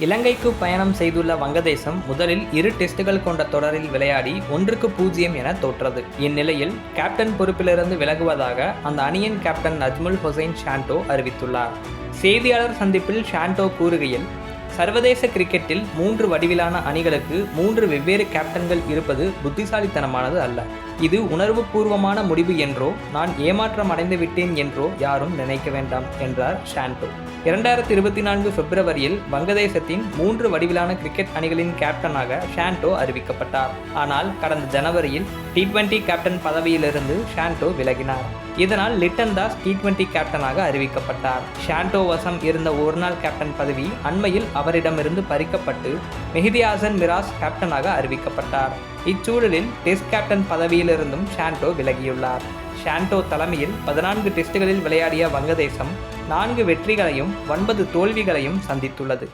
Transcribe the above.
இலங்கைக்கு பயணம் செய்துள்ள வங்கதேசம் முதலில் 2 டெஸ்டுகள் கொண்ட தொடரில் விளையாடி 1-0 என தோற்றது. இந்நிலையில் கேப்டன் பொறுப்பிலிருந்து விலகுவதாக அந்த அணியின் கேப்டன் நஜ்முல் ஹுசைன் ஷாண்டோ அறிவித்துள்ளார். செய்தியாளர் சந்திப்பில் ஷாண்டோ கூறுகையில், சர்வதேச கிரிக்கெட்டில் 3 வடிவிலான அணிகளுக்கு 3 வெவ்வேறு கேப்டன்கள் இருப்பது புத்திசாலித்தனமானது அல்ல. இது உணர்வுபூர்வமான முடிவு என்றோ நான் ஏமாற்றம் அடைந்து விட்டேன் என்றோ யாரும் நினைக்க வேண்டாம் என்றார் ஷாண்டோ. 2024 பிப்ரவரியில் வங்கதேசத்தின் 3 வடிவிலான கிரிக்கெட் அணிகளின் கேப்டனாக ஷாண்டோ அறிவிக்கப்பட்டார். ஆனால் கடந்த ஜனவரியில் T20 கேப்டன் பதவியிலிருந்து ஷாண்டோ விலகினார். இதனால் லிட்டன் தாஸ் T20 கேப்டனாக அறிவிக்கப்பட்டார். ஷாண்டோ வசம் இருந்த ஒருநாள் கேப்டன் பதவி அண்மையில் அவரிடமிருந்து பறிக்கப்பட்டு மெஹதி ஹாசன் மிராஸ் கேப்டனாக அறிவிக்கப்பட்டார். இச்சூழலில் டெஸ்ட் கேப்டன் பதவியிலிருந்தும் ஷாண்டோ விலகியுள்ளார். ஷாண்டோ தலைமையில் 14 டெஸ்டுகளில் விளையாடிய வங்கதேசம் 4 வெற்றிகளையும் 9 தோல்விகளையும் சந்தித்துள்ளது.